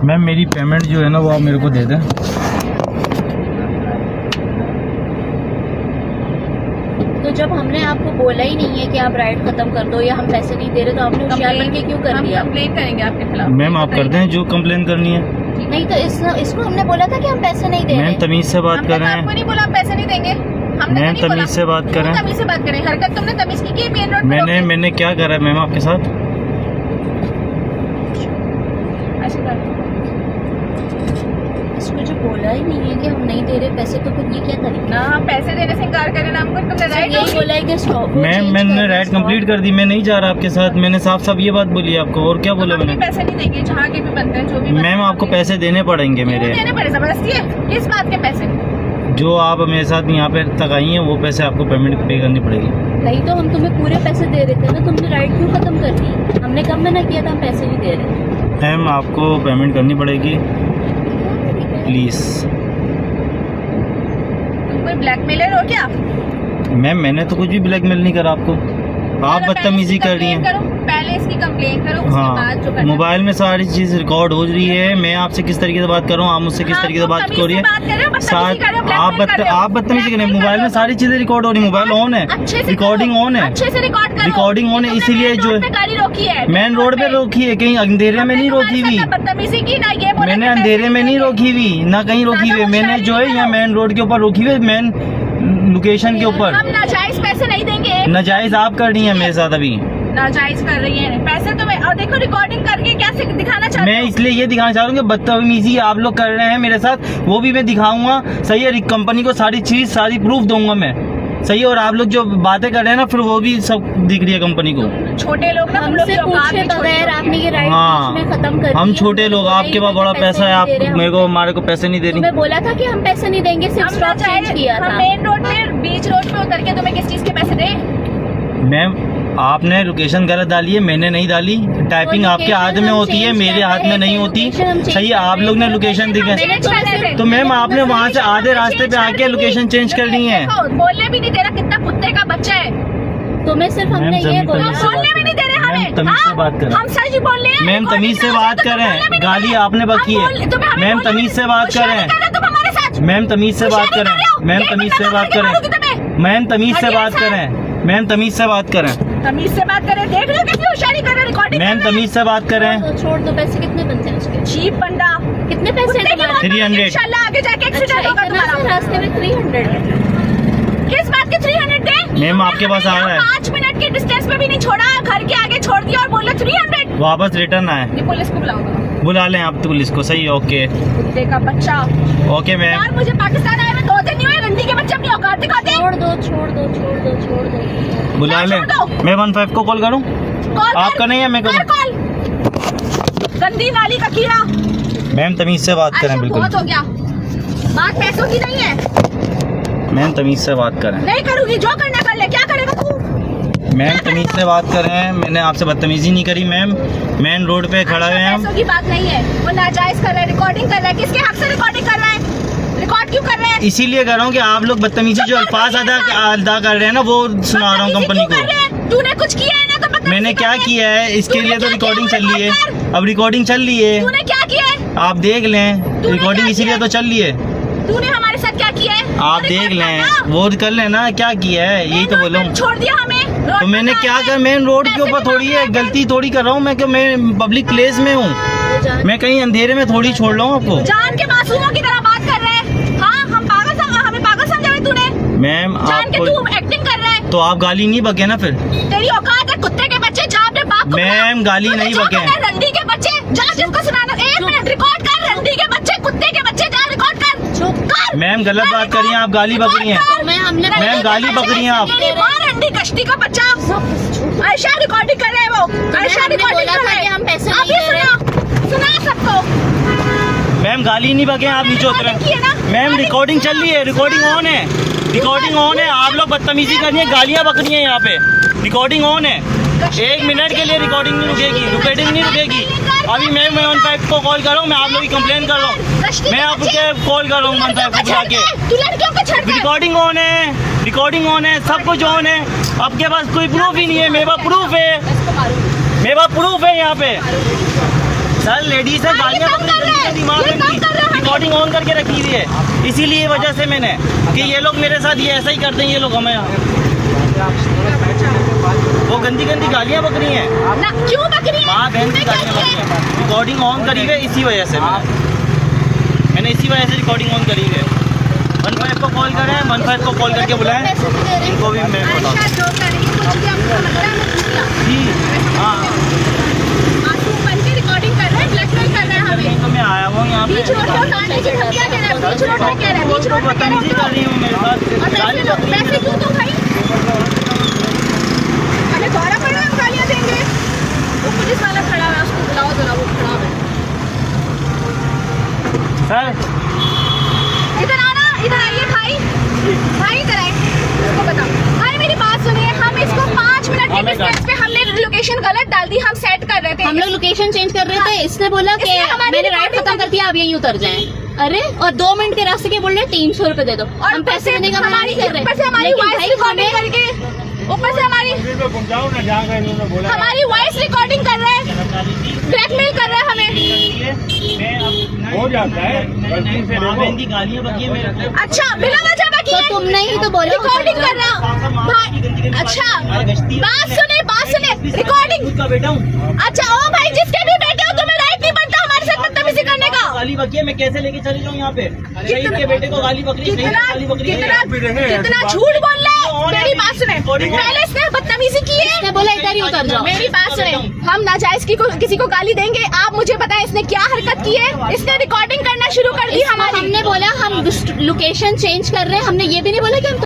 Ma'am मेरी payment जो है ना वो आप मेरे को दे दें। तो जब हमने आपको बोला ही नहीं है कि आप राइड खत्म कर दो या हम पैसे नहीं दे रहे तो आपने होशियार बन के क्यों कर दिया? कंप्लेन करेंगे आपके खिलाफ। मैम आप कर दें जो कंप्लेन करनी है। नहीं तो इसको हमने बोला था कि हम पैसे नहीं दे रहे। मैम तमीज से बात कर रहे आपको हैं। नहीं बोला आप पैसे नहीं देंगे। हमने मैम तो नहीं तमीज से बात करें। तमीज से बात करें। हरकत तुमने तमीज की है मेन रोड पे। मैंने क्या करा है मैम आपके साथ? इसको जो बोला ही नहीं है कि हम नहीं दे रहे पैसे तो फिर ये क्या करेंगे? ना हम पैसे देने से इनकार करें ना हमको तुमने राइट यही बोला है कि स्टॉप। मैम मैंने राइड कंप्लीट कर दी, मैं नहीं जा रहा आपके साथ। मैंने साफ साफ ये बात बोली आपको, और क्या बोला मैंने? पैसे नहीं देंगे जहाँ के भी बनते हैं जो भी। मैम आपको पैसे देने पड़ेंगे मेरे। देने पड़े जबरदस्ती है? किस बात के पैसे? जो आप मेरे साथ यहाँ पे तक आई हैं वो पैसे आपको पेमेंट पे करनी पड़ेगी। नहीं तो हम तुम्हें पूरे पैसे दे रहे थे ना, तुमने राइड क्यों खत्म कर दी? हमने कब मना किया था हम पैसे नहीं दे रहे? मैम आपको पेमेंट करनी पड़ेगी प्लीज। तुम कोई ब्लैकमेलर हो क्या? मैम मैंने तो कुछ भी ब्लैकमेल नहीं करा आपको, आप बदतमीजी कर रही हैं। पहले इसकी कंप्लेन करो उसके बाद जो हाँ, करना। मोबाइल में सारी चीज रिकॉर्ड हो रही है। मैं आपसे किस तरीके से बात कर रहा हूँ, आप मुझसे किस तरीके से बात कर रही है। आप बदतमीजी करें। मोबाइल में सारी चीजें रिकॉर्ड हो रही है, मोबाइल ऑन है, रिकॉर्डिंग ऑन है, अच्छे से रिकॉर्ड करो। रिकॉर्डिंग ऑन है, इसीलिए जो है गाड़ी रोकी है मेन रोड पे रोकी है, कहीं अंधेरे में नहीं रोकी हुई। बदतमीजी की ना ये मैंने अंधेरे में नहीं रोकी हुई, ना कहीं रोकी हुई। मैंने जो है यहाँ मेन रोड के ऊपर रोकी हुई, मेन लोकेशन के ऊपर। हम नाजायज पैसे नहीं देंगे। नाजायज आप कर रही हैं मेरे साथ अभी। नाजायज कर रही है पैसे तो मैं, और देखो रिकॉर्डिंग करके क्या दिखाना चाहती मैं इसलिए ये दिखाना चाह रहा हूँ कि बदतमीजी आप लोग कर रहे हैं मेरे साथ, वो भी मैं दिखाऊंगा। सही है, कंपनी को सारी चीज सारी प्रूफ दूंगा मैं। सही है, और आप लोग जो बातें कर रहे हैं ना फिर वो भी सब दिख रही है कंपनी को। छोटे लोग ना हमसे पूछे बगैर आपने ये राइड हाँ, खत्म कर हम छोटे लोग, आपके पास बड़ा पैसा है, आप मेरे को हमारे को पैसे नहीं दे रही। मैं बोला था कि हम पैसे नहीं देंगे, सिर्फ स्टॉप चेंज किया था। मेन रोड पे बीच रोड पे उतर के तुम्हें किस चीज के पैसे दे? मैम आपने लोकेशन गलत डाली है, मैंने नहीं डाली। टाइपिंग आपके हाथ में होती है, मेरे हाथ में नहीं होती। सही है, आप लोग ने लोकेशन दिखा तो मैम आपने वहाँ से आधे रास्ते पे आके लोकेशन चेंज कर ली है। बोलने भी नहीं दे रहा, कितना कुत्ते का बच्चा है। तो मैं सिर्फ हमने ये बोला, बोलने भी नहीं दे रहे हमें। तमीज से बात करें। हम सच ही बोल रहे हैं। मैम तमीज से बात करें, गाली आपने बकी है। मैम तमीज से बात करें। मैम तमीज से बात करें। मैम तमीज से बात करें। मैम तमीज से बात करें। मैम तमीज से बात करें। तमीज से बात करें। देख लो कितनी होशियारी कर रहे हैं, रिकॉर्डिंग। मैम तमीज से बात करें। छोड़ दो। पैसे कितने बनते हैं उसके? चीप बंदा। कितने पैसे हैं तुम्हारे? 300। इंशाल्लाह आगे जाके एक्सीडेंट होगा तुम्हारा। रास्ते में 300 है। किस बात के 300 दे? मैम आपके पास आ रहा है। 5 मिनट के डिस्टेंस पे भी नहीं छोड़ा, घर के आगे छोड़ दिया और बोले 300। वापस रिटर्न आए। ये पुलिस को बुलाऊंगा। बुला लें आप तो पुलिस को। सही है, ओके कुत्ते का बच्चा। Okay ma'am. यार मुझे पाकिस्तान आए हुए 2 दिन नहीं हुए, रंडी के बच्चे अपनी औकात दिखाते। छोड़ दो छोड़ दो छोड़ दो छोड़ दो। बुला लें। मैं 15 को कॉल करूं? आपका नहीं है, मैं करूं? गंदी नाली का कीड़ा। मैम तमीज से बात करें। बिल्कुल बहुत हो गया, बात पैसों की नहीं है। मैम तमीज से बात करें। नहीं करूंगी, जो करना कर ले। क्या करेगा तू? मैम तमीज से बात करें। मैंने आपसे बदतमीजी नहीं करी मैम। मेन रोड पे खड़ा हुए हैं हम। पैसों की बात नहीं है, वो नाजायज कर रहा है, रिकॉर्डिंग कर रहा है। किसके हक से रिकॉर्डिंग कर रहा है? रिकॉर्ड क्यों कर रहा है? इसीलिए कर रहा हूँ कि आप लोग बदतमीजी जो अल्फाज अदा कर रहे हैं ना वो सुना रहा हूँ कंपनी को। तूने कुछ किया है ना? तो मैंने क्या किया है इसके लिए तो रिकॉर्डिंग चल रही है। अब रिकॉर्डिंग चल रही है, तूने क्या किया है? आप देख लें। रिकॉर्डिंग इसीलिए तो चल रही है। तूने हमारे साथ क्या किया है? आप देख लें, वो कर लेना क्या किया है, यही तो बोला हूँ। छोड़ दिया हमें। तो मैंने क्या कर, मेन रोड के ऊपर थोड़ी है, गलती थोड़ी कर रहा हूँ मैं कि मैं पब्लिक प्लेस में हूँ। मैं कहीं अंधेरे में थोड़ी छोड़ रहा हूँ आपको। जान के मासूमों की तरह बात कर रहे हैं। हाँ, हम पागल समझा, हमें पागल समझा है तूने। मैम जान के आपको तू एक्टिंग कर रहा है। तो आप गाली नहीं बके ना फिर? तेरी औकात है कुत्ते के बच्चे, जा अपने बाप को। मैम गाली नहीं बके। रंडी के बच्चे, जा जिसको सुनाना। 1 मिनट रिकॉर्ड कर। रंडी के बच्चे, कुत्ते के बच्चे, जा रिकॉर्ड कर। मैम गलत बात कर रही हैं आप, गाली बक रही हैं। मैम गाली बक रही हैं आप। रंडी कश्ती का बच्चा। आयशा रिकॉर्डिंग कर रहे हैं वो। आयशा रिकॉर्डिंग कर रहे हैं। हम पैसे नहीं दे रहे। सुना सबको। मैम गाली नहीं बके, आप नीचे उतरे। मैम रिकॉर्डिंग चल रही है, रिकॉर्डिंग ऑन है, रिकॉर्डिंग ऑन है। आप लोग बदतमीजी कर रही हैं, गालियाँ बक रही हैं यहाँ पे। रिकॉर्डिंग ऑन है, 1 मिनट के लिए रिकॉर्डिंग नहीं रुकेगी, रिकॉर्डिंग नहीं रुकेगी। अभी मैं 15 को कॉल कर रहा हूँ, मैं आप लोग की कंप्लेन कर रहा हूँ। मैं आपके कॉल कर रहा हूँ 15 को बुला के। रिकॉर्डिंग ऑन है, रिकॉर्डिंग ऑन है, सब कुछ ऑन है। आपके पास कोई प्रूफ ही नहीं है, मेरे पास प्रूफ है, मेरे पास प्रूफ है यहाँ पे। सर लेडीज है, गालियाँ दिमाग ये में काम कर रहा है। रिकॉर्डिंग ऑन करके रखी हुई है, इसीलिए वजह से मैंने कि ये लोग मेरे साथ ये ऐसा ही करते हैं, ये लोग हमें वो गंदी गंदी गालियाँ बक रही हैं, ना क्यों बक रही है? माँ बहन की तुमने क्या गालियाँ किया बक है? रही हैं। रिकॉर्डिंग ऑन करी हुई है इसी वजह से मैंने इसी वजह से रिकॉर्डिंग ऑन करी हुई है। 15 को कॉल करें, 15 को कॉल करके बुलाएं, पैसे नहीं दे रहे। इनको भी मैं बता आयशा जो करेगी कुछ भी आपको समझ रहा है, मैं पूछ लिया। जी हाँ मासूम बन के रिकॉर्डिंग कर रहे हैं, ब्लैकमेल कर रहे हैं हमें। तो मैं आया हुआ हूँ यहाँ पे, बीच रोड पे उतारने की धमकियां दे रहे हैं, बीच रोड पे कह रहे हैं, बीच रोड पे कह रहे बदतमीजी कर रही हूँ मेरे और साथ, गाली पैसे लो, बक रही पैसे हैं। क्यों दो भाई? हमें दौरा पड़ा हम गालियां देंगे। वो पुलिस वाला खड़ा है, उसको बुलाओ जरा, वो खड़ा है। सर इधर आना, इधर आइए भाई, भाई इधर आए, इसको बताओ भाई मेरी बात सुनिए। हम इसको 5 मिनट के डिस्टेंस पे हमने लोकेशन गलत डाल दी, हम सेट कर रहे थे। हम लोग लोकेशन चेंज कर रहे थे, इसने बोला कि इसने हमारी मैंने राइड recording खत्म कर दिया, आप यहीं उतर जाएं। अरे और 2 मिनट के रास्ते के बोल रहे 300 रुपए दे दो, और हम पैसे देने का मना हमारी नहीं कर रहे। ऊपर से हमारी लेकिन वॉइस भाई रिकॉर्डिंग हमें करके, ऊपर से हमारी वॉइस रिकॉर्डिंग कर रहे हैं, ब्लैकमेल कर रहे हैं हमें। हो जाता है, माँ बहन की गालियाँ बकी है मेरे को। अच्छा बिना वजह बकी तो है, तुमने ही तो बोला रिकॉर्डिंग कर रहा हूँ भाई। अच्छा बात सुने रिकॉर्डिंग। का बेटा हूँ, अच्छा ओ भाई जिसके भी बेटे हो तुम्हें राइट नहीं बनता हमारे साथ बदतमीजी करने का। गाली बकी है, मैं कैसे लेके चली जाऊँ यहाँ पे? शहीद के बेटे को गाली बकरी, शहीद कितना को गाली बकरी कितना झूठ बोल रहा है। मेरी बात सुने, पहले इसने बदतमीजी की है, इसने बोला इधर ही उतर जाओ। मेरी बात सुने, हम नाजायज किसी को गाली देंगे? आप मुझे बताएं इसने क्या हरकत की है? इसने रिकॉर्डिंग करना शुरू कर दी हमारी। हमने बोला हम लोकेशन चेंज कर रहे हैं, हमने ये भी नहीं बोला कि हम